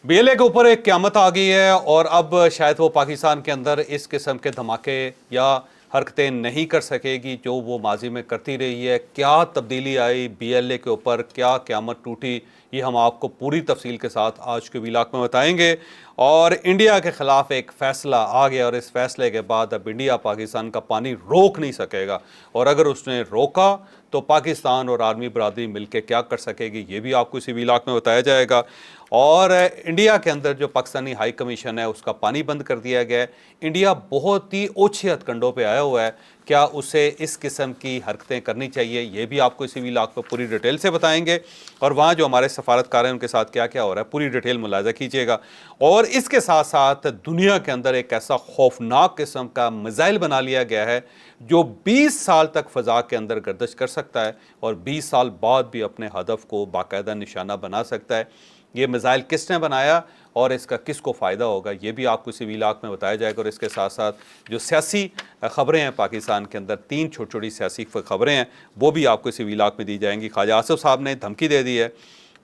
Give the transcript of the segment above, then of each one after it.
BLA के ऊपर एक क़यामत आ गई है और अब शायद वो पाकिस्तान के अंदर इस किस्म के धमाके या हरकतें नहीं कर सकेगी जो वो माजी में करती रही है। क्या तब्दीली आई बीएलए के ऊपर, क्या क़यामत टूटी, ये हम आपको पूरी तफसील के साथ आज के व्लॉग में बताएंगे। और इंडिया के ख़िलाफ़ एक फ़ैसला आ गया और इस फैसले के बाद अब इंडिया पाकिस्तान का पानी रोक नहीं सकेगा, और अगर उसने रोका तो पाकिस्तान और आर्मी बरादरी मिलकर क्या कर सकेगी, ये भी आपको इसी व्लॉग में बताया जाएगा। और इंडिया के अंदर जो पाकिस्तानी हाई कमीशन है उसका पानी बंद कर दिया गया है। इंडिया बहुत ही ओछे हथकंडों पे आया हुआ है, क्या उसे इस किस्म की हरकतें करनी चाहिए, ये भी आपको इसी व्लॉग पर पूरी डिटेल से बताएंगे। और वहाँ जो हमारे सफारतकार हैं उनके साथ क्या क्या हो रहा है पूरी डिटेल मुलाजा कीजिएगा। और इसके साथ साथ दुनिया के अंदर एक ऐसा खौफनाक किस्म का मिसाइल बना लिया गया है जो 20 साल तक फ़ज़ा के अंदर गर्दिश कर सकता है और 20 साल बाद भी अपने हदफ को बाकायदा निशाना बना सकता है। ये मिसाइल किसने बनाया और इसका किसको फ़ायदा होगा, ये भी आपको इसी व्लॉग में बताया जाएगा। और इसके साथ साथ जो सियासी ख़बरें हैं पाकिस्तान के अंदर, 3 छोटी छोटी सियासी ख़बरें हैं, वो भी आपको इसी व्लॉग में दी जाएंगी। ख्वाजा आसिफ साहब ने धमकी दे दी है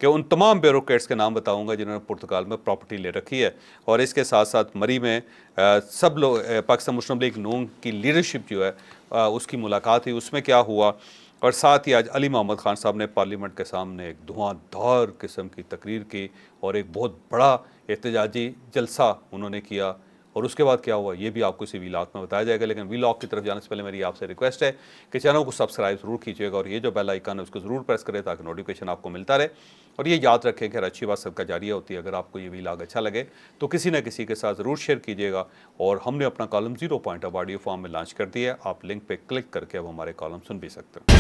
कि उन तमाम ब्यूरोक्रेट्स के नाम बताऊंगा जिन्होंने पुर्तगाल में प्रॉपर्टी ले रखी है। और इसके साथ साथ मरी में सब लोग पाकिस्तान मुस्लिम लीग नून की लीडरशिप जो है उसकी मुलाकात हुई, उसमें क्या हुआ। और साथ ही आज अली मोहम्मद खान साहब ने पार्लियामेंट के सामने एक धुआंधार किस्म की तकरीर की और एक बहुत बड़ा एहतजाजी जलसा उन्होंने किया। और उसके बाद क्या हुआ ये भी आपको इसी व्लॉग में बताया जाएगा। लेकिन व्लॉग की तरफ जाने से पहले मेरी आपसे रिक्वेस्ट है कि चैनल को सब्सक्राइब ज़रूर कीजिएगा और ये जो बेल आइकन है उसको ज़रूर प्रेस करें ताकि नोटिफिकेशन आपको मिलता रहे। और ये याद रखें कि हर अच्छी बात सबका जारिया होती है। अगर आपको ये व्लॉग अच्छा लगे तो किसी न किसी के साथ ज़रूर शेयर कीजिएगा। और हमने अपना कॉलम 0 पॉइंट अब ऑडियो फॉर्म में लॉन्च कर दिया है, आप लिंक पर क्लिक करके अब हमारे कॉलम सुन भी सकते हैं।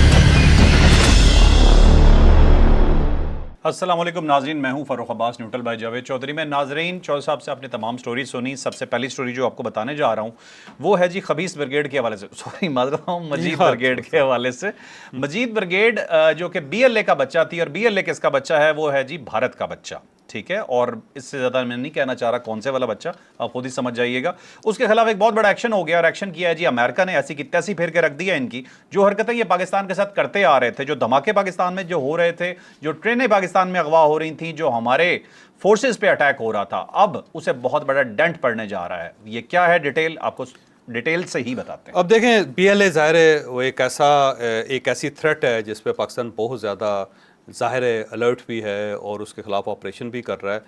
अस्सलाम वालेकुम नाजरीन, मैं हूं फ़ारूक अब्बास न्यूट्रल बाय जावेद चौधरी। मैं नाजरीन चौधरी साहब से अपने तमाम स्टोरी सुनी। सबसे पहली स्टोरी जो आपको बताने जा रहा हूं वो है जी खबीस ब्रिगेड के हवाले से, सॉरी माजरत हूं, मजीद ब्रिगेड के हवाले से। मजीद ब्रिगेड जो कि बीएलए का बच्चा थी, और बीएलए किसका बच्चा है, वो है जी भारत का बच्चा, ठीक है। और इससे ज़्यादा मैं नहीं कहना चाह रहा कौन से वाला बच्चा, आप खुद ही समझ जाइएगा। उसके खिलाफ एक बहुत बड़ा एक्शन हो गया और एक्शन किया है जी अमेरिका ने। ऐसी की तैसी फेर के रख दी है इनकी। जो हरकतें ये पाकिस्तान के साथ करते आ रहे थे, जो धमाके पाकिस्तान में जो हो रहे थे, जो ट्रेनें पाकिस्तान में अगवा हो रही थी, जो हमारे फोर्सेस पे अटैक हो रहा था, अब उसे बहुत बड़ा डेंट पड़ने जा रहा है। ये क्या है डिटेल आपको डिटेल से ही बताते हैं। अब देखें, बीएलए ज़ाहिर है वो एक ऐसी थ्रेट है जिस पे पाकिस्तान बहुत ज़्यादा ज़ाहिर है अलर्ट भी है और उसके ख़िलाफ़ ऑपरेशन भी कर रहा है।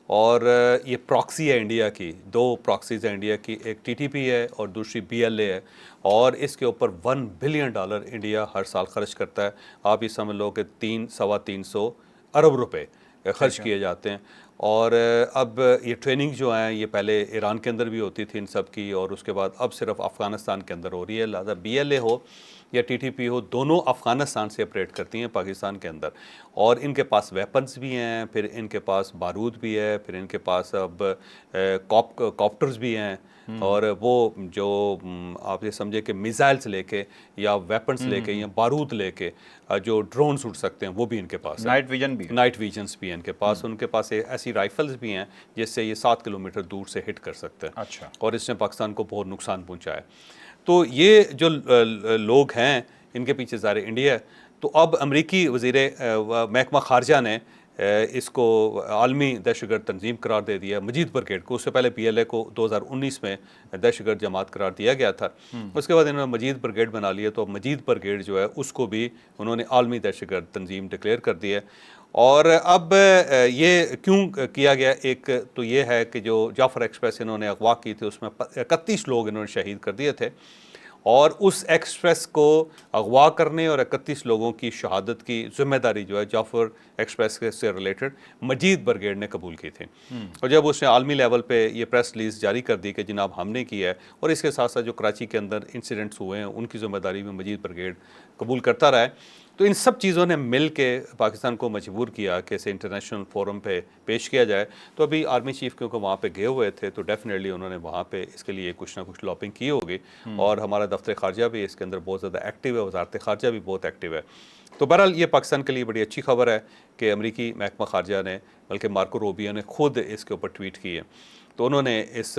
और ये प्रॉक्सी है इंडिया की, 2 प्रॉक्सीज़ हैं इंडिया की, एक टीटीपी है और दूसरी बीएलए है। और इसके ऊपर $1 बिलियन इंडिया हर साल खर्च करता है। आप ये समझ लो कि 300-325 अरब रुपए खर्च किए जाते हैं। और अब ये ट्रेनिंग जो है ये पहले ईरान के अंदर भी होती थी इन सब की, और उसके बाद अब सिर्फ अफ़गानिस्तान के अंदर हो रही है। लिहाजा बीएलए हो या टीटीपी हो, दोनों अफ़गानिस्तान से ऑपरेट करती हैं पाकिस्तान के अंदर। और इनके पास वेपन्स भी हैं, फिर इनके पास बारूद भी है, फिर इनके पास अब कॉप्टर्स भी हैं। और वो जो आप ये समझे कि मिसाइल्स लेके या वेपन्स लेके या बारूद लेके जो ड्रोन्स उड़ सकते हैं वो भी इनके पास है। नाइट विजन भी, नाइट विजन्स भी हैं इनके पास। उनके पास ऐसी राइफल्स भी हैं जिससे ये 7 किलोमीटर दूर से हिट कर सकते हैं। अच्छा। और इसने पाकिस्तान को बहुत नुकसान पहुंचा है। तो ये जो लोग हैं इनके पीछे ज़ाहिर इंडिया है। तो अब अमरीकी वज़ीर महकमा खारजा ने इसको आलमी दहशतगर्द तंजीम करार दे दिया मजीद ब्रिगेड को। उससे पहले बीएलए को 2019 में दहशतगर्द जमात करार दिया गया था। उसके बाद इन्होंने मजीद ब्रिगेड बना लिया, तो मजीद ब्रिगेड जो है उसको भी उन्होंने आलमी दहशतगर्द तंजीम डिक्लेयर कर दी है। और अब ये क्यों किया गया, एक तो ये है कि जो जाफ़र एक्सप्रेस इन्होंने अगवा की थी उसमें 31 लोग इन्होंने शहीद कर दिए थे। और उस एक्सप्रेस को अगवा करने और 31 लोगों की शहादत की जिम्मेदारी जो है जाफ़र एक्सप्रेस से रिलेटेड मजीद ब्रिगेड ने कबूल की थी। और जब उसने आलमी लेवल पे ये प्रेस रिलीज़ जारी कर दी कि जनाब हमने किया है, और इसके साथ साथ जो कराची के अंदर इंसिडेंट्स हुए हैं उनकी जिम्मेदारी भी मजीद ब्रिगेड कबूल करता रहा है। तो इन सब चीज़ों ने मिल के पाकिस्तान को मजबूर किया कि इसे इंटरनेशनल फोरम पे पेश किया जाए। तो अभी आर्मी चीफ क्योंकि वहाँ पे गए हुए थे तो डेफिनेटली उन्होंने वहाँ पे इसके लिए कुछ ना कुछ लॉबिंग की होगी। और हमारा दफ्तर खारजा भी इसके अंदर बहुत ज़्यादा एक्टिव है, वजारत खारजा भी बहुत एक्टिव है। तो बहरहाल ये पाकिस्तान के लिए बड़ी अच्छी खबर है कि अमरीकी महकमा खारजा ने, बल्कि मार्को रूबियो ने खुद इसके ऊपर ट्वीट की है। तो उन्होंने इस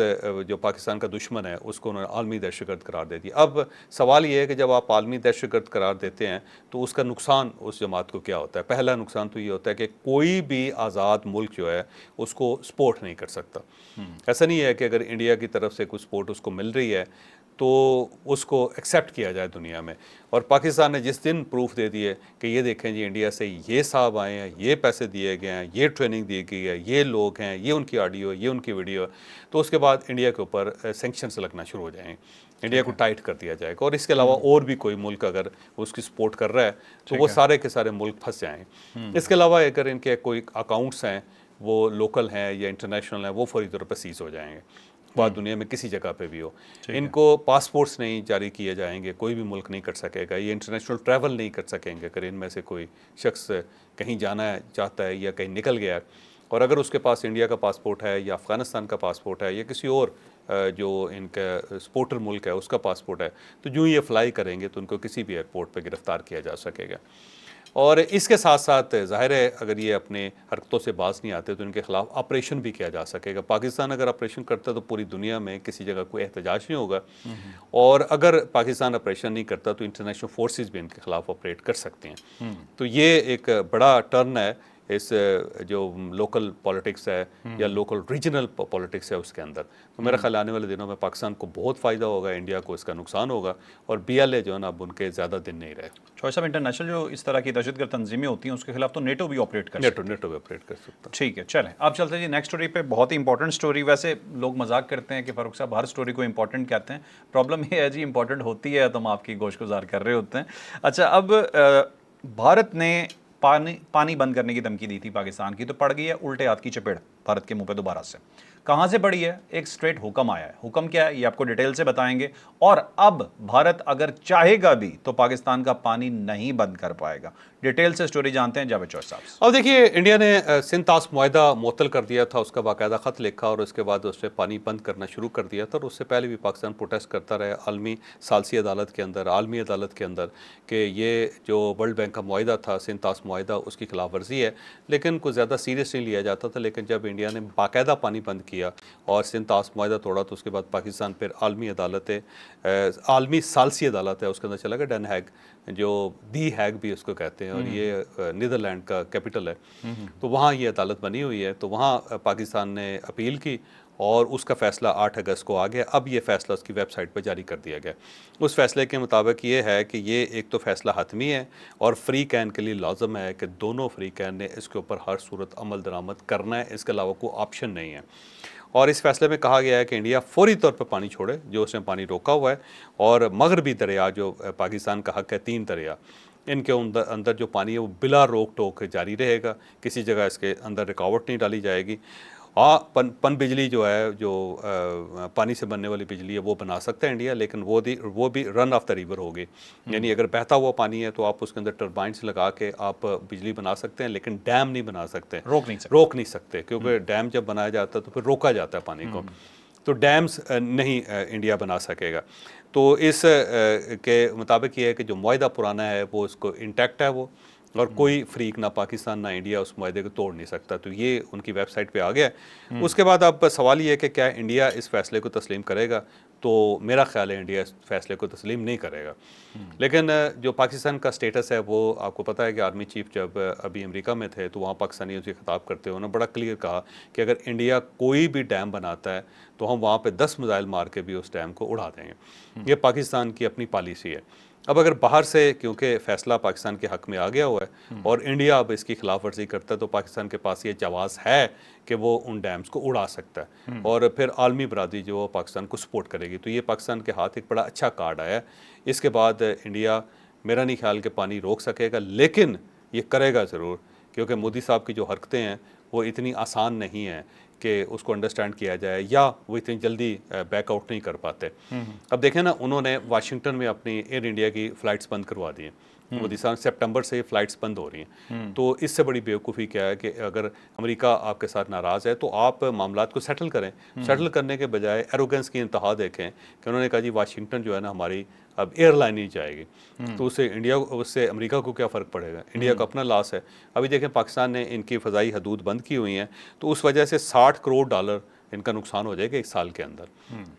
जो पाकिस्तान का दुश्मन है उसको उन्होंने आलमी दहशतगर्द करार दे दिया। अब सवाल ये है कि जब आप आलमी दहशतगर्द करार देते हैं तो उसका नुकसान उस जमात को क्या होता है। पहला नुकसान तो ये होता है कि कोई भी आज़ाद मुल्क जो है उसको सपोर्ट नहीं कर सकता। ऐसा नहीं है कि अगर इंडिया की तरफ से कुछ सपोर्ट उसको मिल रही है तो उसको एक्सेप्ट किया जाए दुनिया में। और पाकिस्तान ने जिस दिन प्रूफ दे दिए कि ये देखें जी इंडिया से ये साहब आए हैं, ये पैसे दिए गए हैं, ये ट्रेनिंग दी गई है, ये लोग हैं, ये उनकी ऑडियो, ये उनकी वीडियो, तो उसके बाद इंडिया के ऊपर सेंक्शंस लगना शुरू हो जाएंगे, इंडिया को टाइट कर दिया जाएगा। और इसके अलावा और भी कोई मुल्क अगर उसकी सपोर्ट कर रहा है तो वो सारे के सारे मुल्क फंस जाएंगे। इसके अलावा अगर इनके कोई अकाउंट्स हैं वो लोकल हैं या इंटरनेशनल हैं वो फौरी तौर पर सीज हो जाएंगे, बात दुनिया में किसी जगह पे भी हो। इनको पासपोर्ट्स नहीं जारी किए जाएंगे, कोई भी मुल्क नहीं कर सकेगा, ये इंटरनेशनल ट्रैवल नहीं कर सकेंगे अगर इनमें से कोई शख्स कहीं जाना चाहता है या कहीं निकल गया है और अगर उसके पास इंडिया का पासपोर्ट है या अफ़गानिस्तान का पासपोर्ट है या किसी और जो इनका सपोर्टर मुल्क है उसका पासपोर्ट है, तो जो ये फ्लाई करेंगे तो उनको किसी भी एयरपोर्ट पर गिरफ़्तार किया जा सकेगा। और इसके साथ साथ ज़ाहिर है अगर ये अपने हरकतों से बाज नहीं आते तो इनके ख़िलाफ़ ऑपरेशन भी किया जा सकेगा। पाकिस्तान अगर ऑपरेशन करता तो पूरी दुनिया में किसी जगह कोई एहतजाज नहीं होगा, और अगर पाकिस्तान ऑपरेशन नहीं करता तो इंटरनेशनल फोर्सेस भी इनके ख़िलाफ़ ऑपरेट कर सकते हैं। तो ये एक बड़ा टर्न है इस जो लोकल पॉलिटिक्स है या लोकल रीजनल पॉलिटिक्स है उसके अंदर। तो मेरा ख्याल आने वाले दिनों में पाकिस्तान को बहुत फ़ायदा होगा, इंडिया को इसका नुकसान होगा, और BLA जो है ना अब उनके ज़्यादा दिन नहीं रहे। चॉइस ऑफ इंटरनेशनल जो इस तरह की दहशतगर्द तंजीमें होती हैं उसके खिलाफ तो नेटो भी ऑपरेट कर नेटो भी ऑपरेट कर सकता। ठीक है, चलें अब चलते हैं जी नेक्स्ट स्टोरी पे। बहुत ही इंपॉर्टेंट स्टोरी, वैसे लोग मजाक करते हैं कि फारूक साहब हर स्टोरी को इंपॉर्टेंट कहते हैं, प्रॉब्लम ये है जी इंपॉर्टेंट होती है तो हम आपकी गोशगुजार कर रहे होते हैं। अच्छा, अब भारत ने पानी बंद करने की धमकी दी थी पाकिस्तान की, तो पड़ गई है उल्टे हाथ की चपेट भारत के मुंह पे दोबारा से। कहां से पड़ी है? एक स्ट्रेट हुक्म आया है। हुक्म क्या है ये आपको डिटेल से बताएंगे, और अब भारत अगर चाहेगा भी तो पाकिस्तान का पानी नहीं बंद कर पाएगा। डिटेल से स्टोरी जानते हैं जावेद चौधरी साहब। अब देखिए, इंडिया ने सिंध ताश मुआहदा मुअत्तल कर दिया था, उसका बाकायदा ख़त लिखा और उसके बाद उससे पानी बंद करना शुरू कर दिया था। और उससे पहले भी पाकिस्तान प्रोटेस्ट करता रहा आलमी सालसी अदालत के अंदर, आलमी अदालत के अंदर, कि ये जो वर्ल्ड बैंक का मुआहदा था सिंध ताश मुआहदा उसकी खिलाफ वर्जी है, लेकिन कुछ ज़्यादा सीरियस नहीं लिया जाता था। लेकिन जब इंडिया ने बाकायदा पानी बंद किया और सिंध ताश मुआहदा तोड़ा तो उसके बाद पाकिस्तान फिर आलमी अदालत है, आलमी सालसी अदालत है उसके अंदर चला गया, डन हैग, जो दी हैग भी उसको कहते हैं, और ये नीदरलैंड का कैपिटल है। तो वहाँ ये अदालत बनी हुई है। तो वहाँ पाकिस्तान ने अपील की और उसका फ़ैसला 8 अगस्त को आ गया। अब ये फ़ैसला उसकी वेबसाइट पर जारी कर दिया गया। उस फैसले के मुताबिक ये है कि ये एक तो फ़ैसला हतमी है और फ्री कैन के लिए लाजम है कि दोनों फ्री कैन ने इसके ऊपर हर सूरत अमल दरामद करना है, इसके अलावा कोई ऑप्शन नहीं है। और इस फैसले में कहा गया है कि इंडिया फौरी तौर पर पानी छोड़े जो उसने पानी रोका हुआ है, और मगरबी दरिया जो पाकिस्तान का हक है, 3 दरिया, इनके अंदर जो पानी है वो बिला रोक टोक जारी रहेगा, किसी जगह इसके अंदर रुकावट नहीं डाली जाएगी। हाँ, पन बिजली जो है, जो पानी से बनने वाली बिजली है वो बना सकता है इंडिया, लेकिन वो भी रन ऑफ द रिवर होगी। यानी अगर बहता हुआ पानी है तो आप उसके अंदर टर्बाइंस लगा के आप बिजली बना सकते हैं, लेकिन डैम नहीं बना सकते, रोक नहीं सकते क्योंकि डैम जब बनाया जाता है तो फिर रोका जाता है पानी को। तो डैम्स नहीं इंडिया बना सकेगा। तो इस के मुताबिक ये है कि जो मुआहदा पुराना है वो उसको इंटैक्ट है वो, और कोई फ्रीक ना पाकिस्तान ना इंडिया उस मुआहदे को तोड़ नहीं सकता। तो ये उनकी वेबसाइट पे आ गया है। उसके बाद अब सवाल ये है कि क्या इंडिया इस फैसले को तस्लीम करेगा? तो मेरा ख्याल है इंडिया इस फैसले को तस्लीम नहीं करेगा। लेकिन जो पाकिस्तान का स्टेटस है वो आपको पता है कि आर्मी चीफ जब अभी अमेरिका में थे तो वहाँ पाकिस्तानियों से खिताब करते हुए उन्होंने बड़ा क्लियर कहा कि अगर इंडिया कोई भी डैम बनाता है तो हम वहाँ पर 10 मिसाइल मार के भी उस डैम को उड़ा देंगे। ये पाकिस्तान की अपनी पॉलिसी है। अब अगर बाहर से, क्योंकि फ़ैसला पाकिस्तान के हक़ में आ गया हुआ है और इंडिया अब इसकी खिलाफ वर्जी करता है, तो पाकिस्तान के पास ये जवाज़ है कि वो उन डैम्स को उड़ा सकता है और फिर आलमी बरादरी जो पाकिस्तान को सपोर्ट करेगी। तो ये पाकिस्तान के हाथ एक बड़ा अच्छा कार्ड आया है। इसके बाद इंडिया मेरा नहीं ख्याल कि पानी रोक सकेगा, लेकिन ये करेगा ज़रूर, क्योंकि मोदी साहब की जो हरकतें हैं वो इतनी आसान नहीं है कि उसको अंडरस्टैंड किया जाए, या वो इतनी जल्दी बैकआउट नहीं कर पाते। अब देखें ना, उन्होंने वाशिंगटन में अपनी एयर इंडिया की फ़्लाइट्स बंद करवा दी हैं, वो दिसंबर सितंबर से फ़्लाइट्स बंद हो रही हैं। तो इससे बड़ी बेवकूफ़ी क्या है कि अगर अमेरिका आपके साथ नाराज़ है तो आप मामलात को सेटल करें। सेटल करने के बजाय एरोगेंस की इंतहा देखें कि उन्होंने कहा जी वाशिंगटन जो है ना हमारी अब एयरलाइन ही जाएगी, तो उससे अमेरिका को क्या फ़र्क पड़ेगा, इंडिया का अपना लॉस है। अभी देखें पाकिस्तान ने इनकी फ़ज़ाई हदूद बंद की हुई हैं, तो उस वजह से 60 करोड़ डॉलर इनका नुकसान हो जाएगा 1 साल के अंदर,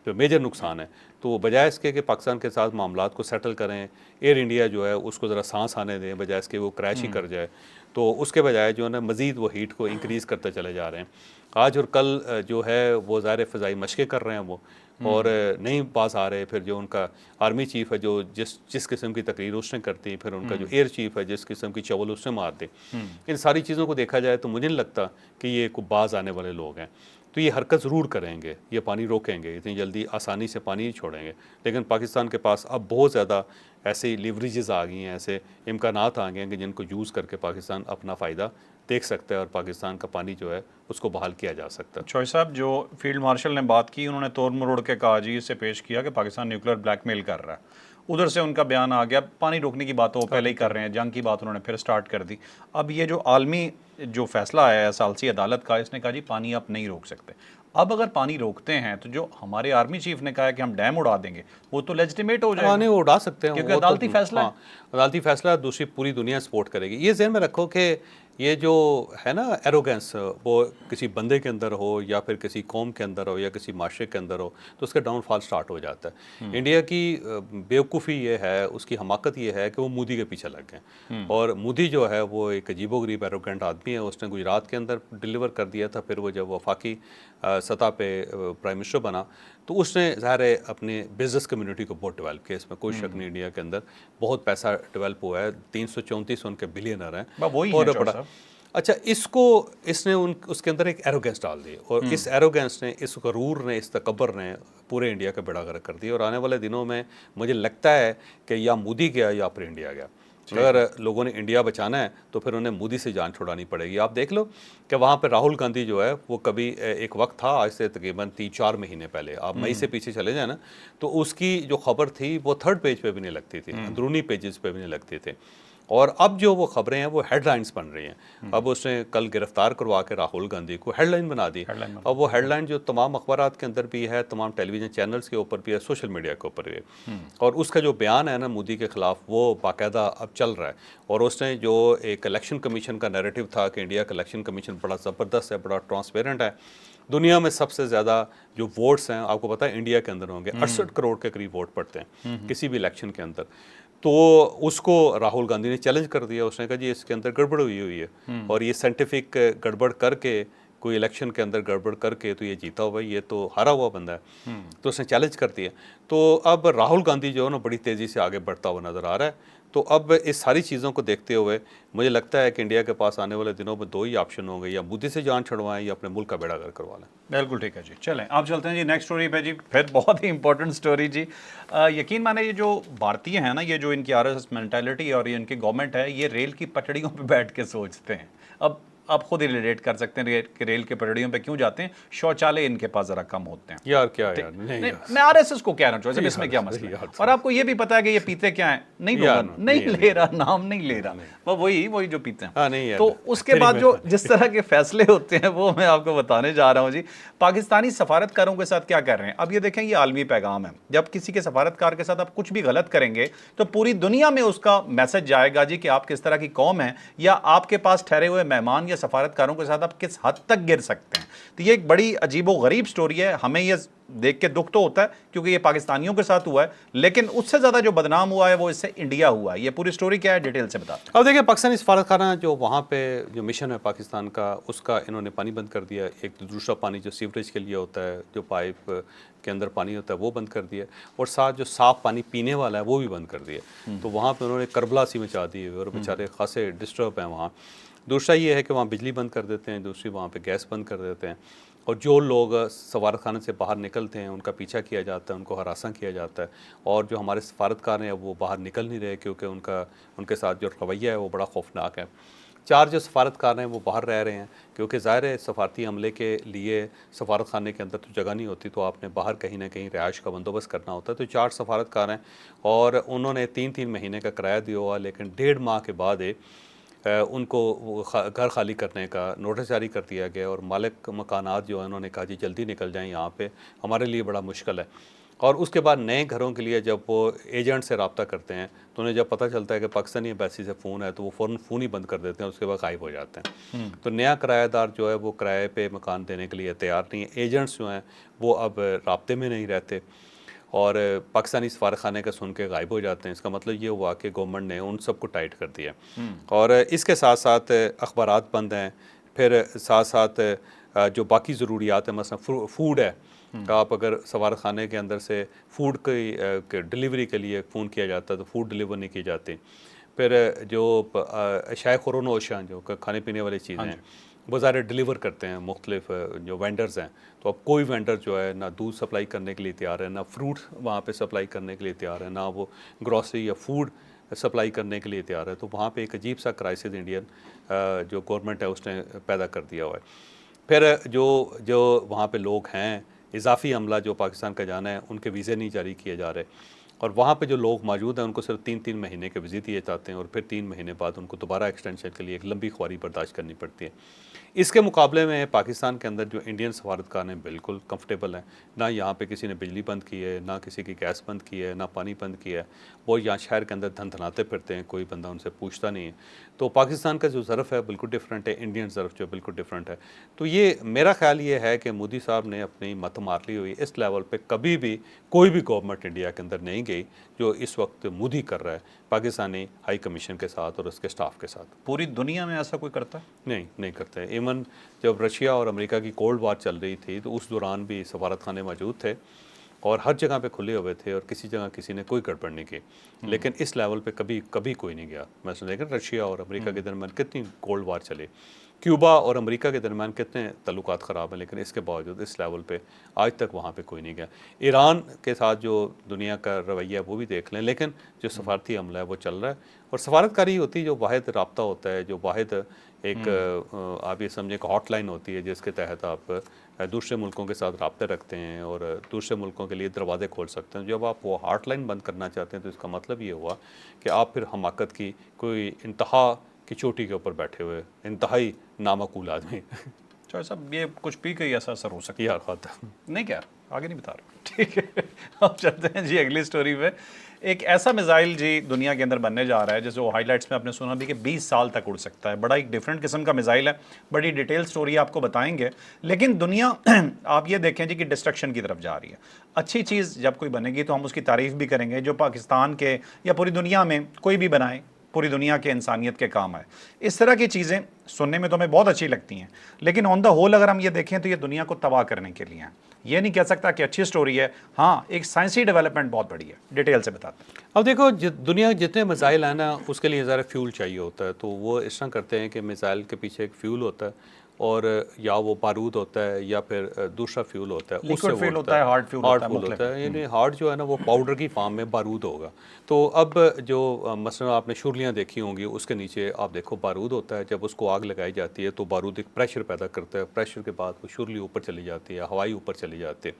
जो मेजर नुकसान है। तो बजाय इसके कि पाकिस्तान के साथ मामलात को सेटल करें, एयर इंडिया जो है उसको ज़रा सांस आने दें, बजाय इसके वो क्रैश ही कर जाए, तो उसके बजाय जो है ना मज़ीद वो हीट को इंक्रीज़ करते चले जा रहे हैं। आज और कल जो है वो ज़ाहिर फ़ज़ाई मशक़ें कर रहे हैं वो, और नहीं पास आ रहे। फिर जो उनका आर्मी चीफ़ है जो जिस किस्म की तकरीर उसने करती, फिर उनका जो एयर चीफ़ है जिस किस्म की चवल उसने मार दी, इन सारी चीज़ों को देखा जाए तो मुझे नहीं लगता कि ये कोई बाज आने वाले लोग हैं। तो ये हरकत ज़रूर करेंगे, ये पानी रोकेंगे, इतनी जल्दी आसानी से पानी नहीं छोड़ेंगे। लेकिन पाकिस्तान के पास अब बहुत ज़्यादा ऐसे लीवरेजेस आ गई हैं, ऐसे इम्कानात आ गए हैं कि जिनको यूज़ करके पाकिस्तान अपना फ़ायदा देख सकता है और पाकिस्तान का पानी जो है उसको बहाल किया जा सकता है। चौधरी साहब, जो फील्ड मार्शल ने बात की, उन्होंने तोड़ मरोड़ के कहा जी इसे पेश किया कि पाकिस्तान न्यूक्लियर ब्लैकमेल कर रहा है। उधर से उनका बयान आ गया, पानी रोकने की बात वो पहले ही कर रहे हैं, जंग की बात उन्होंने फिर स्टार्ट कर दी। अब ये जो आलमी जो फैसला आया है सालसी अदालत का, इसने कहा जी पानी आप नहीं रोक सकते। अब अगर पानी रोकते हैं तो जो हमारे आर्मी चीफ ने कहा है कि हम डैम उड़ा देंगे, वो तो लेजिटिमेट हो जाएगा। नहीं, वो उड़ा सकते हैं क्योंकि वो तो, अदालती फैसला है। हाँ, अदालती फैसला दूसरी पूरी दुनिया सपोर्ट करेगी। ये ज़हन में रखो कि ये जो है ना एरोगेंस, वो किसी बंदे के अंदर हो या फिर किसी कौम के अंदर हो या किसी माशरे के अंदर हो, तो उसका डाउनफॉल स्टार्ट हो जाता है। इंडिया की बेवकूफ़ी ये है, उसकी हमाकत ये है कि वो मोदी के पीछे लग गए। और मोदी जो है वो एक अजीबोगरीब एरोगेंट आदमी है। उसने गुजरात के अंदर डिलीवर कर दिया था, फिर वो जब वफाकी सतह पे प्राइम मिनिस्टर बना तो उसने ज़ाहिर है अपनी बिज़नेस कम्युनिटी को बहुत डेवलप किया। इसमें कोई शक नहीं, इंडिया के अंदर बहुत पैसा डेवलप हुआ है, 334 उनके बिलियनर हैं। वही और है बड़ा अच्छा, इसने उसके अंदर एक एरोगेंस डाल दी, और इस एरोगेंस ने, इस गरूर ने, इस तकब्बर ने पूरे इंडिया का बेड़ा गर्क कर दिया। और आने वाले दिनों में मुझे लगता है कि या मोदी गया या फिर इंडिया गया। अगर लोगों ने इंडिया बचाना है तो फिर उन्हें मोदी से जान छुड़ानी पड़ेगी। आप देख लो कि वहाँ पे राहुल गांधी जो है वो कभी एक वक्त था, आज से तकरीबन 3-4 महीने पहले, आप मई से पीछे चले जाए ना, तो उसकी जो खबर थी वो थर्ड पेज पे भी नहीं लगती थी, अंदरूनी पेजेस पे भी नहीं लगते थे। और अब जो वो खबरें हैं वो हेडलाइंस बन रही हैं। अब उसने कल गिरफ्तार करवा के राहुल गांधी को हेडलाइन बना दी। अब वो हेडलाइन जो तमाम अखबारात के अंदर भी है, तमाम टेलीविज़न चैनल्स के ऊपर भी है, सोशल मीडिया के ऊपर भी है। और उसका जो बयान है ना मोदी के ख़िलाफ़, वो बाकायदा अब चल रहा है। और उसने जो एक इलेक्शन कमीशन का नैरेटिव था कि इंडिया का इलेक्शन कमीशन बड़ा ज़बरदस्त है, बड़ा ट्रांसपेरेंट है, दुनिया में सबसे ज़्यादा जो वोट्स हैं आपको पता है इंडिया के अंदर होंगे, 68 करोड़ के करीब वोट पड़ते हैं किसी भी इलेक्शन के अंदर। तो उसको राहुल गांधी ने चैलेंज कर दिया। उसने कहा जी इसके अंदर गड़बड़ हुई है, और ये साइंटिफिक गड़बड़ करके, कोई इलेक्शन के अंदर गड़बड़ करके तो ये जीता हुआ, ये तो हारा हुआ बंदा है। तो उसने चैलेंज कर दिया। तो अब राहुल गांधी जो है ना बड़ी तेज़ी से आगे बढ़ता हुआ नज़र आ रहा है। तो अब इस सारी चीज़ों को देखते हुए मुझे लगता है कि इंडिया के पास आने वाले दिनों में 2 ही ऑप्शन होंगे, या मोदी से जान छुड़वाएं या अपने मुल्क का बेड़ा गर्क करवा लें। बिल्कुल ठीक है जी, चलें आप चलते हैं जी नेक्स्ट स्टोरी पे जी। फिर बहुत ही इंपॉर्टेंट स्टोरी जी। यकीन माने ये जो भारतीय हैं ना, ये जो इनकी आरएसएस मेंटालिटी और ये इनकी गवर्नमेंट है, ये रेल की पटड़ियों पे बैठ के सोचते हैं। अब आप खुद ही रिलेट कर सकते हैं रेल के पटड़ियों पे क्यों जाते हैं। शौचालय इनके पास ज़रा कम होते हैं यार, क्या यार, नहीं मैं आरएसएस को कह रहा हूँ, इसमें क्या मसला है। और आपको ये भी पता है कि ये पीते क्या है, नहीं ले रहा नाम नहीं ले रहा, वही जो पीते हैं। तो उसके बाद जो जिस तरह के फैसले होते हैं वो मैं आपको बताने जा रहा हूँ जी। पाकिस्तानी सफारतकारों के साथ क्या कर रहे हैं अब ये देखें, ये आलमी पैगाम है। जब किसी के सफारतकार के साथ आप कुछ भी गलत करेंगे तो पूरी दुनिया में उसका मैसेज जाएगा जी कि आप किस तरह की कौम है, या आपके पास ठहरे हुए मेहमान या सफारतकारों के साथ आप किस हद तक गिर सकते हैं। तो ये एक बड़ी अजीबो गरीब स्टोरी है। हमें ये देख के दुख तो होता है क्योंकि ये पाकिस्तानियों के साथ हुआ है, लेकिन उससे ज़्यादा जो बदनाम हुआ है वो इससे इंडिया हुआ है। ये पूरी स्टोरी क्या है, डिटेल से बताते हैं। अब देखिए, पाकिस्तानी सफारतखाना जो वहाँ पे जो मिशन है पाकिस्तान का, उसका इन्होंने पानी बंद कर दिया। एक तो दूसरा पानी जो सीवरेज के लिए होता है, जो पाइप के अंदर पानी होता है, वो बंद कर दिया, और साथ जो साफ़ पानी पीने वाला है वो भी बंद कर दिया। तो वहाँ पर उन्होंने करबला सी मचा दी और बेचारे खासे डिस्टर्ब हैं वहाँ। दूसरा ये है कि वहाँ बिजली बंद कर देते हैं, दूसरी वहाँ पे गैस बंद कर देते हैं, और जो लोग सफारतखाने से बाहर निकलते हैं उनका पीछा किया जाता है, उनको हरासा किया जाता है। और जो हमारे सफारतकार हैं वो बाहर निकल नहीं रहे क्योंकि उनके साथ जो रवैया है वो बड़ा खौफनाक है। 4 जो सफारतकार हैं वो बाहर रह रहे हैं, क्योंकि ज़ाहिर है सफारती अमले के लिए सफारत खाने के अंदर तो जगह नहीं होती, तो आपने बाहर कहीं ना कहीं रिहाइश का बंदोबस्त करना होता है। तो 4 सफारतकार हैं और उन्होंने 3-3 महीने का किराया दिया हुआ, लेकिन 1.5 माह के बाद उनको वो घर खाली करने का नोटिस जारी कर दिया गया और मालिक मकानात जो है उन्होंने कहा जी जल्दी निकल जाएं, यहाँ पे हमारे लिए बड़ा मुश्किल है। और उसके बाद नए घरों के लिए जब वो एजेंट से रब्ता करते हैं तो उन्हें जब पता चलता है कि पाकिस्तानी एम्बेसी से फ़ोन है तो वो फ़ौरन फ़ोन ही बंद कर देते हैं, उसके बाद गायब हो जाते हैं। तो नया किराएदार जो है वो किराए पे मकान देने के लिए तैयार नहीं है। एजेंट्स जो हैं वो अब राब्ते में नहीं रहते और पाकिस्तानी सफारतखाने का सुन के गायब हो जाते हैं। इसका मतलब ये हुआ कि गवर्नमेंट ने उन सबको टाइट कर दिया। और इसके साथ साथ अखबारात बंद हैं, फिर साथ साथ जो बाकी ज़रूरियात हैं, मसलन फूड है, आप अगर सफारत खाने के अंदर से फूड की डिलीवरी के लिए फ़ोन किया जाता है तो फूड डिलीवर नहीं की जाती। फिर जो अशाए खुरोनोशा जो खाने पीने वाली चीज़ें हैं वो ज़ाहिर डिलीवर करते हैं मुख्तलिफ जो वेंडर्स हैं। तो अब कोई वेंडर जो है ना दूध सप्लाई करने के लिए तैयार है, ना फ्रूट वहाँ पे सप्लाई करने के लिए तैयार है, ना वो ग्रॉसरी या फूड सप्लाई करने के लिए तैयार है। तो वहाँ पे एक अजीब सा क्राइसिस इंडियन जो गवर्नमेंट है उसने पैदा कर दिया हुआ है। फिर जो जो वहाँ पे लोग हैं, इजाफी अमला जो पाकिस्तान का जाना है, उनके वीज़े नहीं जारी किए जा रहे और वहाँ पे जो लोग मौजूद हैं उनको सिर्फ 3-3 महीने के विज़िट दिए जाते हैं और फिर 3 महीने बाद उनको दोबारा एक्सटेंशन के लिए एक लंबी ख्वारी बर्दाश्त करनी पड़ती है। इसके मुकाबले में पाकिस्तान के अंदर जो इंडियन सफारतकार हैं बिल्कुल कंफर्टेबल हैं। ना यहाँ पे किसी ने बिजली बंद की है, ना किसी की गैस बंद की है, ना पानी बंद किया है। वो यहाँ शहर के अंदर धनधनाते फिरते हैं, कोई बंदा उनसे पूछता नहीं है। तो पाकिस्तान का जो ज़रफ़ है बिल्कुल डिफरेंट है, इंडियन ज़रफ़ जो बिल्कुल डिफरेंट है। तो ये मेरा ख्याल ये है कि मोदी साहब ने अपनी मत मार ली हुई। इस लेवल पे कभी भी कोई भी गवर्नमेंट इंडिया के अंदर नहीं गई जो इस वक्त मोदी कर रहा है पाकिस्तानी हाई कमीशन के साथ और उसके स्टाफ के साथ। पूरी दुनिया में ऐसा कोई करता है? नहीं करते। इवन जब रशिया और अमेरिका की कोल्ड वार चल रही थी तो उस दौरान भी सफारत खाने मौजूद थे और हर जगह पे खुले हुए थे और किसी जगह किसी ने कोई गड़बड़ नहीं की। लेकिन इस लेवल पे कभी कोई नहीं गया। मैं सुन, लेकिन रशिया और अमेरिका के दरमियान कितनी कोल्ड वार चली, क्यूबा और अमेरिका के दरमियान कितने तल्लुकात ख़राब हैं, लेकिन इसके बावजूद इस लेवल पे आज तक वहाँ पे कोई नहीं गया। ईरान के साथ जो दुनिया का रवैया वो भी देख लें, लेकिन जो सफारती अमला है वो चल रहा है। और सफारतकारी होती है जो वाहिद राब्ता होता है, जो वाहिद एक आप ये समझें एक हॉटलाइन होती है जिसके तहत आप दूसरे मुल्कों के साथ राब्ते रखते हैं और दूसरे मुल्कों के लिए दरवाजे खोल सकते हैं। जब आप वो हॉटलाइन बंद करना चाहते हैं तो इसका मतलब ये हुआ कि आप फिर हमाकत की कोई इंतहा की चोटी के ऊपर बैठे हुए इंतहाई नामाकूल आदमी। चलो साहब, ये कुछ पी के ही ऐसा असर हो सकता है यार खाता नहीं क्या, आगे नहीं बता रहा। ठीक है, अब चलते हैं जी अगली स्टोरी पे। एक ऐसा मिसाइल जी दुनिया के अंदर बनने जा रहा है जैसे वो हाइलाइट्स में आपने सुना भी कि 20 साल तक उड़ सकता है। बड़ा एक डिफरेंट किस्म का मिसाइल है, बड़ी डिटेल स्टोरी आपको बताएंगे। लेकिन दुनिया आप ये देखें जी कि डिस्ट्रक्शन की तरफ जा रही है। अच्छी चीज़ जब कोई बनेगी तो हम उसकी तारीफ़ भी करेंगे, जो पाकिस्तान के या पूरी दुनिया में कोई भी बनाए, पूरी दुनिया के इंसानियत के काम आए। इस तरह की चीज़ें सुनने में तो हमें बहुत अच्छी लगती हैं, लेकिन ऑन द होल अगर हम ये देखें तो ये दुनिया को तबाह करने के लिए हैं। ये नहीं कह सकता कि अच्छी स्टोरी है, हाँ एक साइंसी डेवलपमेंट बहुत बड़ी है। डिटेल से बताते हैं। अब देखो दुनिया जितने मिसाइल हैं ना उसके लिए ज़रा फ्यूल चाहिए होता है। तो वो इस तरह करते हैं कि मिसाइल के पीछे एक फ्यूल होता है और या वो बारूद होता है या फिर दूसरा फ्यूल होता है, लिक्विड फ्यूल होता है, हार्ड फ्यूल होता है। यानी हार्ड जो है ना वो पाउडर की फॉर्म में बारूद होगा। तो अब जो मसलन आपने शुरलियाँ देखी होंगी उसके नीचे आप देखो बारूद होता है। जब उसको आग लगाई जाती है तो बारूद एक प्रेशर पैदा करता है, प्रेशर के बाद वो शुरली ऊपर चली जाती है, हवाई ऊपर चली जाती है।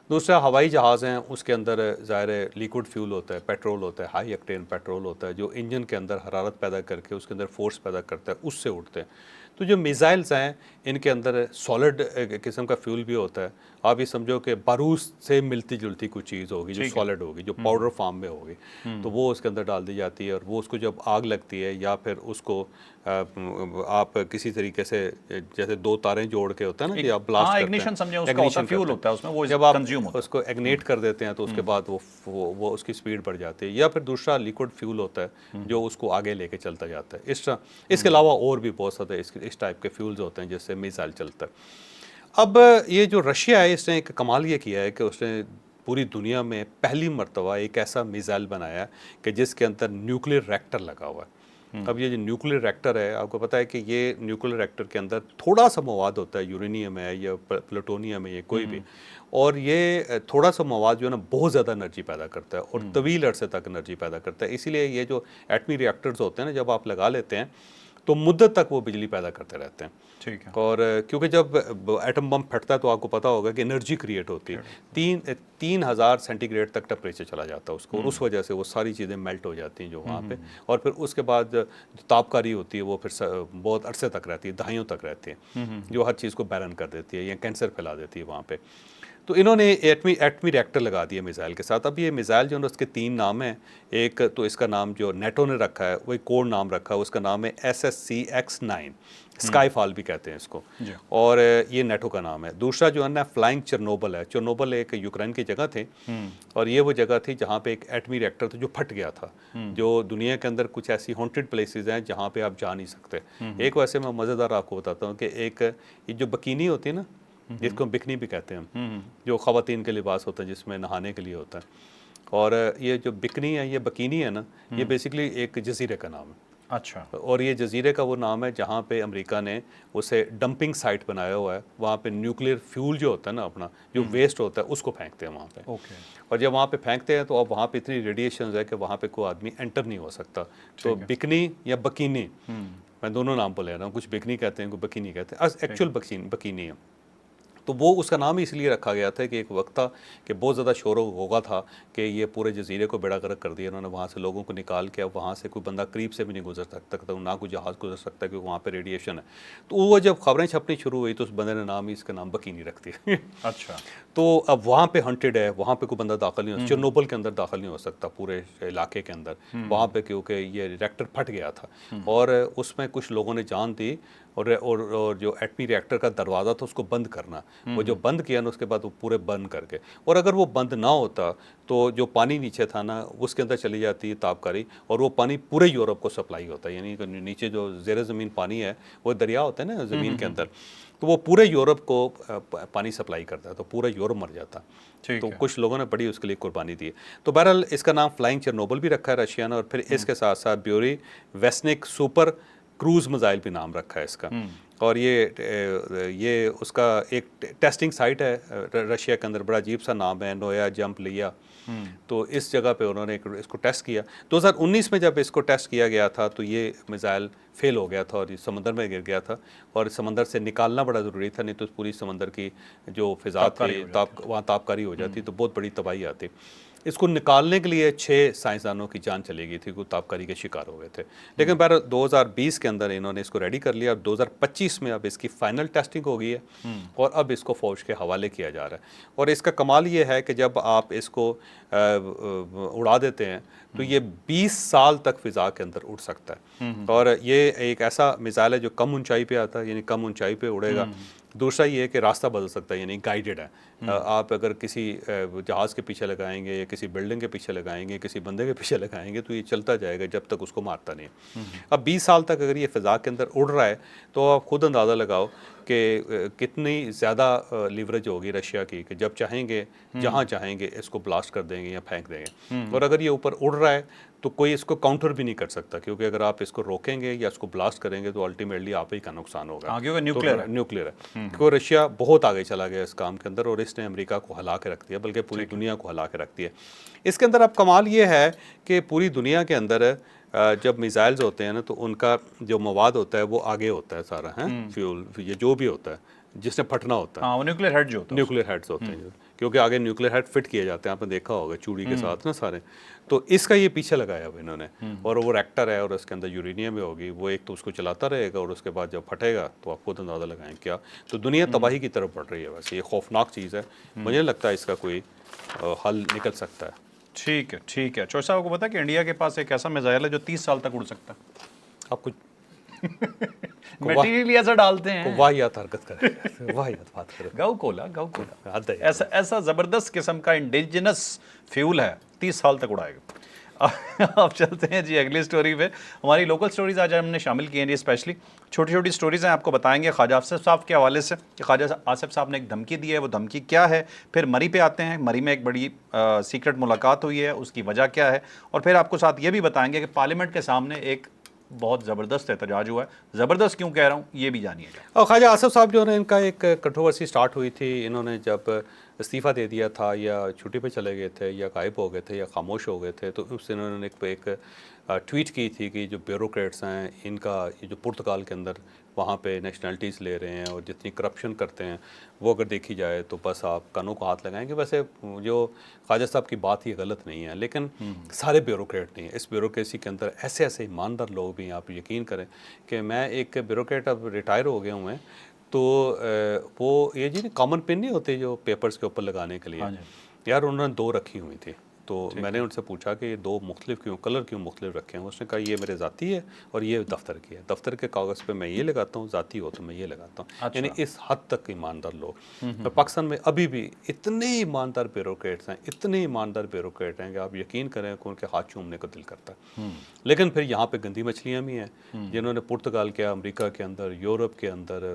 दूसरा हवाई जहाज़ हैं उसके अंदर ज़ाहिर लिक्विड फ्यूल होता है, पेट्रोल होता है, हाई एक्टेन पेट्रोल होता है जो इंजन के अंदर हरारत पैदा करके उसके अंदर फोर्स पैदा करता है, उससे उड़ते हैं। तो जो मिसाइल्स हैं इनके अंदर सॉलिड किस्म का फ्यूल भी होता है। आप ये समझो कि बारूद से मिलती जुलती कुछ चीज़ होगी जो सॉलिड होगी, जो पाउडर फॉर्म में होगी, तो वो उसके अंदर डाल दी जाती है और वो उसको जब आग लगती है या फिर उसको आप किसी तरीके से जैसे दो तारें जोड़ के होता है ना कि आप ब्लास्ट करते हैं, इग्निशन समझे, उसका होता है, फ्यूल होता है उसमें, वो जब आप कंज्यूम होता है। उसको इग्नेट कर देते हैं तो उसके बाद वो उसकी स्पीड बढ़ जाती है। या फिर दूसरा लिक्विड फ्यूल होता है जो उसको आगे लेके चलता जाता है। इसके अलावा और भी बहुत सारे इस टाइप के फ्यूल्स होते हैं जिससे मिसाइल चलता है। अब ये जो रशिया है इसने एक कमाल ये किया है कि उसने पूरी दुनिया में पहली मर्तबा एक ऐसा मिसाइल बनाया कि जिसके अंदर न्यूक्लियर रिएक्टर लगा हुआ है। अब ये जो न्यूक्लियर रिएक्टर है, आपको पता है कि ये न्यूक्लियर रिएक्टर के अंदर थोड़ा सा मवाद होता है, यूरेनियम है या प्लूटोनियम है या कोई भी, और ये थोड़ा सा मवाद जो है ना बहुत ज़्यादा एनर्जी पैदा करता है और तवील अरसे तक एनर्जी पैदा करता है। इसीलिए ये जो एटमी रिएक्टर्स होते हैं ना जब आप लगा लेते हैं तो मुद्दत तक वो बिजली पैदा करते रहते हैं। ठीक है। और क्योंकि जब एटम बम फटता है तो आपको पता होगा कि एनर्जी क्रिएट होती है, 3000 सेंटीग्रेड तक टेम्परेचर चला जाता है उसको, और उस वजह से वो सारी चीज़ें मेल्ट हो जाती हैं जो वहाँ पे, और फिर उसके बाद जो तापकारी होती है वो फिर बहुत अरसे तक रहती है, दहाइयों तक रहती है, जो हर चीज़ को बैरन कर देती है या कैंसर फैला देती है वहाँ पे। तो इन्होंने एटमी रिएक्टर लगा दिया मिसाइल के साथ। अब ये मिसाइल जो है उसके 3 नाम हैं। एक तो इसका नाम जो नेटो ने रखा है वही कोड नाम रखा है, उसका नाम है SSCX-9, स्काईफॉल भी कहते हैं इसको, और ये नेटो का नाम है। दूसरा जो है ना फ्लाइंग चेरनोबल है। चेरनोबल एक यूक्रेन की जगह थी, और ये वो जगह थी जहाँ पे एक एटमी रिएक्टर था जो फट गया था, जो दुनिया के अंदर कुछ ऐसी हॉन्टेड प्लेसेस हैं जहाँ पे आप जा नहीं सकते। एक वैसे मैं मज़ेदार आपको बताता हूँ कि एक ये जो बकीनी होती है ना, जिसको हम बिकनी भी कहते हैं हम, जो ख़वातीन के लिबास होता है जिसमें नहाने के लिए होता है, और ये जो बिकनी है, ये बकीनी है ना, ये बेसिकली एक जजीरे का नाम है। अच्छा। और ये जजीरे का वो नाम है जहाँ पे अमेरिका ने उसे डंपिंग साइट बनाया हुआ है। वहाँ पे न्यूक्लियर फ्यूल जो होता है ना, अपना जो वेस्ट होता है उसको फेंकते हैं वहाँ पे। ओके। और जब वहाँ पे फेंकते हैं तो अब वहाँ पे इतनी रेडिएशन है कि वहाँ पे कोई आदमी एंटर नहीं हो सकता। तो बिकनी या बकीनी, मैं दोनों नाम पर ले रहा हूँ, कुछ बिकनी कहते हैं, कुछ बकीनी कहते हैं, एक्चुअल बकीनी है। तो वो उसका नाम ही इसलिए रखा गया था कि एक वक्त था कि बहुत ज़्यादा शोर होगा था कि ये पूरे जजीरे को बेड़ा गर्क कर दिया इन्होंने, वहाँ से लोगों को निकाल के अब वहाँ से कोई बंदा करीब से भी नहीं गुजर सकता, ना कोई जहाज़ गुजर सकता क्योंकि वहाँ पे रेडिएशन है। तो वो जब खबरें छपनी शुरू हुई तो उस बंदे ने नाम ही इसका नाम बकीनी रख दिया। अच्छा। तो अब वहाँ पे हंटेड है, वहाँ पे कोई बंदा दाखिल नहीं हो सकता, चेरनोबिल के अंदर दाखिल नहीं हो सकता पूरे इलाके के अंदर वहाँ पे, क्योंकि ये रिएक्टर फट गया था और उसमें कुछ लोगों ने जान दी, और जो एटमी रिएक्टर का दरवाज़ा था उसको बंद करना, वो जो बंद किया ना उसके बाद वो पूरे बंद करके, और अगर वो बंद ना होता तो जो पानी नीचे था ना उसके अंदर चली जाती है तापकारी, और वो पानी पूरे यूरोप को सप्लाई होता है। यानी नीचे जो ज़ेरे ज़मीन पानी है वो दरिया होता है ना ज़मीन के अंदर, तो वो पूरे यूरोप को पानी सप्लाई करता है, तो पूरा यूरोप मर जाता। तो कुछ लोगों ने बड़ी उसके लिए कुर्बानी दी। तो बहरहाल इसका नाम फ्लाइंग चेरनोबिल भी रखा है रशिया ने, और फिर इसके साथ साथ ब्यूरी वेस्निक सुपर क्रूज मिसाइल भी नाम रखा है इसका। और ये उसका एक टेस्टिंग साइट है रशिया के अंदर, बड़ा अजीब सा नाम है, नोया जंप लिया। तो इस जगह पे उन्होंने इसको टेस्ट किया। 2019 में जब इसको टेस्ट किया गया था तो ये मिसाइल फेल हो गया था और ये समंदर में गिर गया था, और समंदर से निकालना बड़ा ज़रूरी था, नहीं तो पूरी समंदर की जो फ़िज़ा थी वहाँ तापकारी हो जाती तो बहुत बड़ी तबाही आती। इसको निकालने के लिए 6 साइंसदानों की जान चली गई थी, वो तापकारी के शिकार हो गए थे। लेकिन बहरहाल 2020 के अंदर इन्होंने इसको रेडी कर लिया, और 2025 में अब इसकी फाइनल टेस्टिंग हो गई है, और अब इसको फ़ौज के हवाले किया जा रहा है। और इसका कमाल ये है कि जब आप इसको उड़ा देते हैं तो ये 20 साल तक फ़िज़ा के अंदर उड़ सकता है, और ये एक ऐसा मिसाइल है जो कम ऊंचाई पे आता है, यानी कम ऊंचाई पे उड़ेगा। दूसरा ये है कि रास्ता बदल सकता है, यानी गाइडेड है। आप अगर किसी जहाज़ के पीछे लगाएंगे या किसी बिल्डिंग के पीछे लगाएंगे, किसी बंदे के पीछे लगाएंगे, तो ये चलता जाएगा जब तक उसको मारता नहीं। अब 20 साल तक अगर ये फ़िज़ा के अंदर उड़ रहा है तो आप खुद अंदाज़ा लगाओ कि कितनी ज़्यादा लीवरेज होगी रशिया की, कि जब चाहेंगे जहाँ चाहेंगे इसको ब्लास्ट कर देंगे या फेंक देंगे। और अगर ये ऊपर उड़ रहा है तो कोई इसको काउंटर भी नहीं कर सकता, क्योंकि अगर आप इसको रोकेंगे या इसको ब्लास्ट करेंगे तो अल्टीमेटली आप ही का नुकसान होगा, क्योंकि न्यूक्लियर है। क्योंकि रशिया बहुत आगे चला गया इस काम के अंदर, और इसने अमेरिका को हिला के रख दिया, बल्कि पूरी दुनिया को हिला के रख दिया। इसके अंदर अब कमाल ये है कि पूरी दुनिया के अंदर जब मिसाइल्स होते हैं ना तो उनका जो मवाद होता है वो आगे होता है सारा, है फ्यूल, ये जो भी होता है जिसने फटना होता है, वो न्यूक्लियर हेड जो होता है, न्यूक्लियर हेड्स होते हैं, क्योंकि आगे न्यूक्लियर हेड फिट किए जाते हैं, आपने देखा होगा चूड़ी के साथ ना सारे। तो इसका ये पीछे लगाया हुआ इन्होंने, और वो रेक्टर है और उसके अंदर यूरेनियम भी होगी, वो एक तो उसको चलाता रहेगा और उसके बाद जब फटेगा तो आप खुद अंदाज़ा लगाएं क्या। तो दुनिया तबाही की तरफ बढ़ रही है। वैसे ये खौफनाक चीज़ है, मुझे नहीं लगता इसका कोई हल निकल सकता है। ठीक है, ठीक है। चौधरी साहब को पता है कि इंडिया के पास एक ऐसा मिसाइल है जो 30 साल तक उड़ सकता है। आप कुछ मटेरियल ऐसा डालते हैं, वाहियात हरकत करें, वाहियात बात करें, गौ कोला ऐसा ज़बरदस्त किस्म का इंडिजिनस फ्यूल है, 30 साल तक उड़ाएगा। अब चलते हैं जी अगली स्टोरी पे। हमारी लोकल स्टोरीज़ आज हमने शामिल की हैं जी, स्पेशली छोटी छोटी स्टोरीज़ हैं, आपको बताएंगे ख्वाजा आसिफ साहब के हवाले से कि ख्वाजा आसिफ साहब ने एक धमकी दी है, वो धमकी क्या है। फिर मरी पे आते हैं, मरी में एक बड़ी सीक्रेट मुलाकात हुई है, उसकी वजह क्या है। और फिर आपको साथ ये भी बताएंगे कि पार्लियामेंट के सामने एक बहुत ज़बरदस्त एहतजाज हुआ है। ज़बरदस्त क्यों कह रहा हूँ ये भी जानिएगा। और ख्वाजा आसिफ साहब जो है इनका एक कंट्रोवर्सी स्टार्ट हुई थी, इन्होंने जब इस्तीफ़ा दे दिया था या छुट्टी पे चले गए थे या गायब हो गए थे या खामोश हो गए थे, तो उससे इन्होंने एक ट्वीट की थी कि जो ब्यूरोक्रेट्स हैं इनका ये जो पुर्तगाल के अंदर वहाँ पे नेशनलिटीज़ ले रहे हैं और जितनी करप्शन करते हैं वो अगर देखी जाए तो बस आप कानों को हाथ लगाएंगे। वैसे जो ख्वाजा साहब की बात ये गलत नहीं है, लेकिन सारे ब्यूरोक्रेट नहीं है। इस ब्यूरोक्रेसी के अंदर ऐसे ऐसे ईमानदार लोग भी हैं, आप यकीन करें कि मैं एक ब्यूरोक्रेट अब रिटायर हो गया हूँ मैं, तो वो ये जी कॉमन पिन नहीं होते जो पेपर्स के ऊपर लगाने के लिए, हाँ जी। यार उन्होंने 2 रखी हुई थी। तो मैंने उनसे पूछा कि ये 2 मुख्तलिफ क्यों, कलर क्यों मुख्तलिफ रखे हैं? उसने कहा ये मेरे ज़ाती है और ये दफ्तर की है। दफ्तर के कागज़ पे मैं ये लगाता हूँ, ज़ाती हो तो मैं ये लगाता हूँ। यानी इस हद तक ईमानदार लोग। तो पाकिस्तान में अभी भी इतने ईमानदार ब्यूरोक्रेट्स हैं, इतने ईमानदार ब्यूरोक्रेट हैं कि आप यकीन करें कि उनके हाथ चूमने को दिल करता है। लेकिन फिर यहाँ पे गंदी मछलियाँ भी हैं जिन्होंने पुर्तगाल के, अमेरिका के अंदर, यूरोप के अंदर,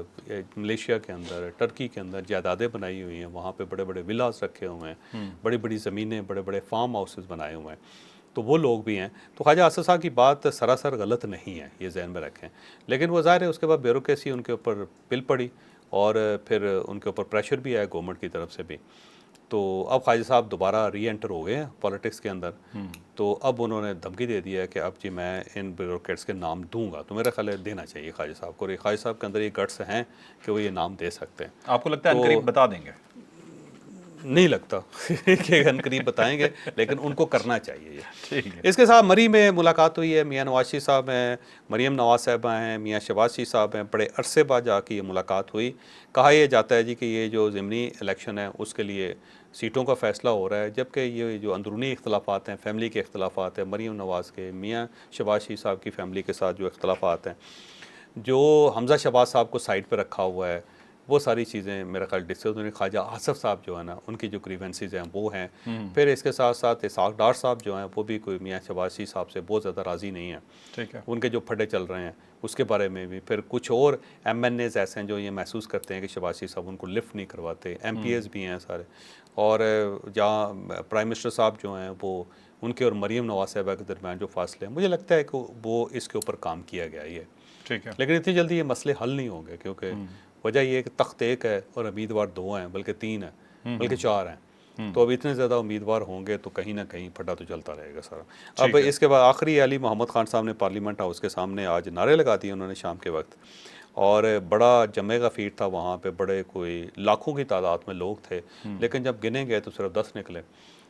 मलेशिया के अंदर, टर्की के अंदर जायदादें बनाई हुई हैं। वहाँ पे बड़े बड़े विलास रखे हुए हैं, बड़ी बड़ी ज़मीनें, बड़े बड़े फार्म हाउसेस बनाए हुए हैं। तो वो लोग भी हैं। तो ख्वाजा आसिफ साहब की बात सरासर गलत नहीं है, ये जहन में रखें। लेकिन वो ज़ाहिर है उसके बाद ब्यूरोक्रेसी उनके ऊपर पिल पड़ी और फिर उनके ऊपर प्रेशर भी आया गवर्नमेंट की तरफ से भी। तो अब ख्वाजा साहब दोबारा री एंटर हो गए हैं पॉलिटिक्स के अंदर। तो अब उन्होंने धमकी दे दिया है कि अब जी मैं इन ब्यूरोक्रेट्स के नाम दूंगा। तो मेरा ख्याल है देना चाहिए ख्वाजा साहब को। ख्वाजा साहब के अंदर ये गट्स हैं कि वो ये नाम दे सकते हैं। आपको लगता है अनकरीब बता देंगे? नहीं लगता कि अनकरीब बताएंगे, लेकिन उनको करना चाहिए ये। ठीक है। इसके साथ मरी में मुलाकात हुई है। मियाँ नवाज शरीफ साहब हैं, मरीम नवाज साहबा हैं, मियाँ शहबाज शरीफ साहब हैं। बड़े अरसे बाद जाके ये मुलाकात हुई। कहा यह जाता है जी कि ये जो ज़िमनी इलेक्शन है उसके लिए सीटों का फ़ैसला हो रहा है, जबकि ये जो अंदरूनी इख्तलाफात हैं, फैमिली के इख्तलाफात हैं, मरीम नवाज़ के, मियाँ शहबाज शरीफ साहब की फैमिली के साथ जो इख्तलाफात हैं, जो हमज़ा शहबाज साहब को साइड पर रखा हुआ है, वो सारी चीज़ें मेरा ख्याल डिस्कस होने। ख्वाजा आसिफ साहब जो है ना उनकी जो ग्रीवेंसेस हैं वो हैं। फिर इसके साथ साथ इसाक डार साहब जो हैं वो भी कोई मियाँ शहबाज शरीफ साहब से बहुत ज़्यादा राज़ी नहीं है। ठीक है। उनके जो फटे चल रहे हैं उसके बारे में भी। फिर कुछ और MNAs ऐसे हैं जो ये महसूस करते हैं कि शहबाज शरीफ साहब उनको लिफ्ट नहीं करवाते। MPAs भी हैं सारे। और जहाँ प्राइम मिनिस्टर साहब जो हैं वो उनके और मरीम नवाज साहबा के दरमियान जो फासले हैं, मुझे लगता है कि वो इसके ऊपर काम किया गया ही है। ठीक है। लेकिन इतनी जल्दी ये मसले हल नहीं होंगे, क्योंकि वजह ये है कि तख्त एक है और उम्मीदवार 2 हैं, बल्कि 3 हैं, बल्कि 4 हैं। तो अब इतने ज़्यादा उम्मीदवार होंगे तो कहीं ना कहीं फटा तो चलता रहेगा सारा। अब इसके बाद आखिरी अली मोहम्मद खान साहब ने पार्लियामेंट हाउस के सामने आज नारे लगा दिए उन्होंने शाम के वक्त, और बड़ा जमे का फीट था वहाँ पे, बड़े कोई लाखों की तादाद में लोग थे। लेकिन जब गिने गए तो सिर्फ 10 निकले,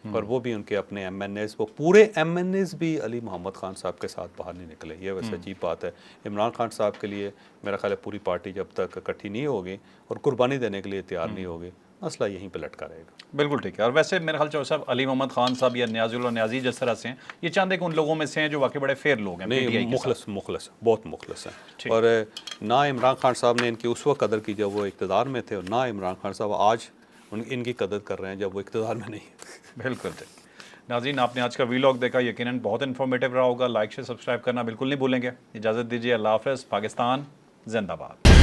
और वो भी उनके अपने MNAs, वो पूरे MNAs भी अली मोहम्मद खान साहब के साथ बाहर नहीं निकले। ये वैसे अजीब बात है। इमरान खान साहब के लिए मेरा ख्याल है पूरी पार्टी जब तक इकट्ठी नहीं होगी और कुर्बानी देने के लिए तैयार नहीं होगी, मसला यहीं पे लटका रहेगा। बिल्कुल ठीक है। और वैसे मेरे ख्याल चौधरी साहब अली मोहम्मद खान साहब या नियाजुल न्याजी जिस तरह से हैं, ये चांद है कि उन लोगों में से हैं जो वाकई बड़े फेयर लोग हैं, नहीं, मुखलस बहुत मुखलस हैं। और ना इमरान खान साहब ने इनकी उस वक्त कदर की जब वो इक़्तिदार में थे, और ना इमरान खान साहब आज इनकी कदर कर रहे हैं जब वो इक़्तिदार में नहीं है। बिल्कुल ठीक। नाज़रीन, आपने आज का व्लॉग देखा, यकीनन बहुत इन्फॉर्मेटिव रहा होगा। लाइक शेयर सब्सक्राइब करना बिल्कुल नहीं भूलेंगे। इजाज़त दीजिए, अल्लाह हाफ़िज़। पाकिस्तान जिंदाबाद।